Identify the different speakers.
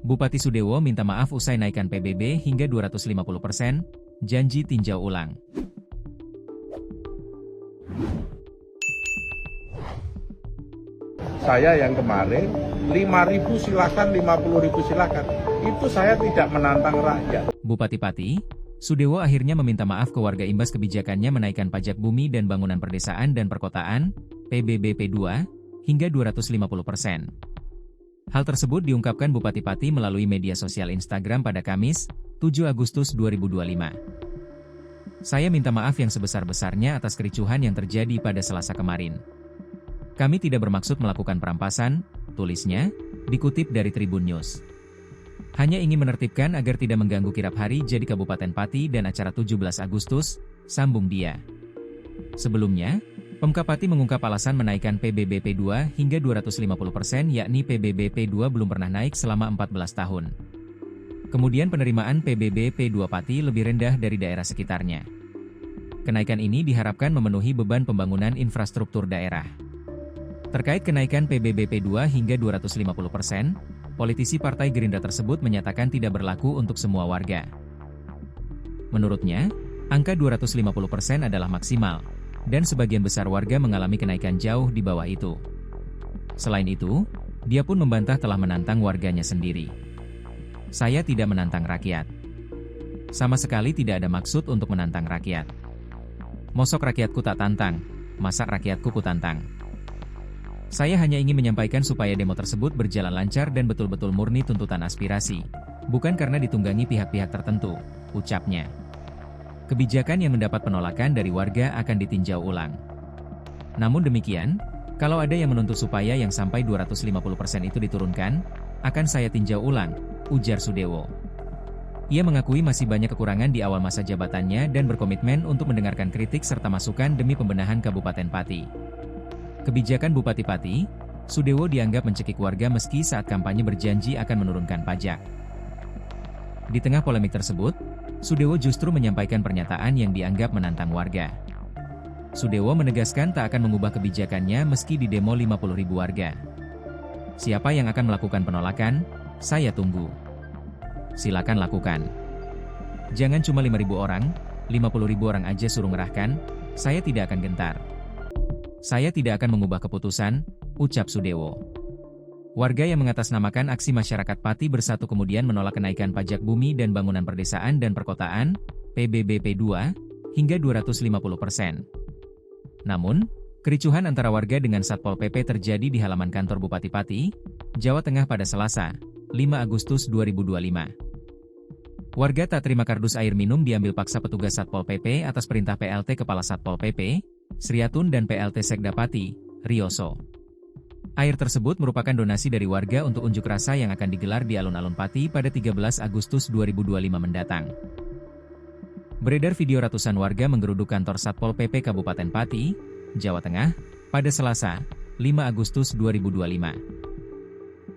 Speaker 1: Bupati Sudewo minta maaf usai naikkan PBB hingga 250%, janji tinjau ulang.
Speaker 2: Saya yang kemarin, 5.000 silakan, 50.000 silakan. Itu saya tidak menantang rakyat.
Speaker 1: Bupati Pati, Sudewo akhirnya meminta maaf ke warga imbas kebijakannya menaikkan pajak bumi dan bangunan perdesaan dan perkotaan, PBB P2, hingga 250%. Hal tersebut diungkapkan Bupati Pati melalui media sosial Instagram pada Kamis, 7 Agustus 2025. Saya minta maaf yang sebesar-besarnya atas kericuhan yang terjadi pada Selasa kemarin. Kami tidak bermaksud melakukan perampasan, tulisnya, dikutip dari Tribun News. Hanya ingin menertibkan agar tidak mengganggu kirap hari jadi Kabupaten Pati dan acara 17 Agustus, sambung dia. Sebelumnya, Pemkab Pati mengungkap alasan menaikkan PBB P2 hingga 250% yakni PBB P2 belum pernah naik selama 14 tahun. Kemudian penerimaan PBB P2 Pati lebih rendah dari daerah sekitarnya. Kenaikan ini diharapkan memenuhi beban pembangunan infrastruktur daerah. Terkait kenaikan PBB P2 hingga 250%, politisi Partai Gerindra tersebut menyatakan tidak berlaku untuk semua warga. Menurutnya, angka 250% adalah maksimal, dan sebagian besar warga mengalami kenaikan jauh di bawah itu. Selain itu, dia pun membantah telah menantang warganya sendiri. Saya tidak menantang rakyat. Sama sekali tidak ada maksud untuk menantang rakyat. Mosok rakyatku tak tantang, masa rakyatku ku tantang. Saya hanya ingin menyampaikan supaya demo tersebut berjalan lancar dan betul-betul murni tuntutan aspirasi, bukan karena ditunggangi pihak-pihak tertentu, ucapnya. Kebijakan yang mendapat penolakan dari warga akan ditinjau ulang. Namun demikian, kalau ada yang menuntut supaya yang sampai 250% itu diturunkan, akan saya tinjau ulang, ujar Sudewo. Ia mengakui masih banyak kekurangan di awal masa jabatannya dan berkomitmen untuk mendengarkan kritik serta masukan demi pembenahan Kabupaten Pati. Kebijakan Bupati Pati, Sudewo dianggap mencekik warga meski saat kampanye berjanji akan menurunkan pajak. Di tengah polemik tersebut, Sudewo justru menyampaikan pernyataan yang dianggap menantang warga. Sudewo menegaskan tak akan mengubah kebijakannya meski didemo 50.000 warga. Siapa yang akan melakukan penolakan? Saya tunggu. Silakan lakukan. Jangan cuma 5.000 orang, 50.000 orang aja suruh ngerahkan, saya tidak akan gentar. Saya tidak akan mengubah keputusan, ucap Sudewo. Warga yang mengatasnamakan aksi masyarakat Pati Bersatu kemudian menolak kenaikan pajak bumi dan bangunan perdesaan dan perkotaan, PBB P2, hingga 250%. Namun, kericuhan antara warga dengan Satpol PP terjadi di halaman kantor Bupati Pati, Jawa Tengah pada Selasa, 5 Agustus 2025. Warga tak terima kardus air minum diambil paksa petugas Satpol PP atas perintah PLT Kepala Satpol PP, Sriatun dan PLT Sekda Pati, Rioso. Air tersebut merupakan donasi dari warga untuk unjuk rasa yang akan digelar di alun-alun Pati pada 13 Agustus 2025 mendatang. Beredar video ratusan warga menggeruduk kantor Satpol PP Kabupaten Pati, Jawa Tengah, pada Selasa, 5 Agustus 2025.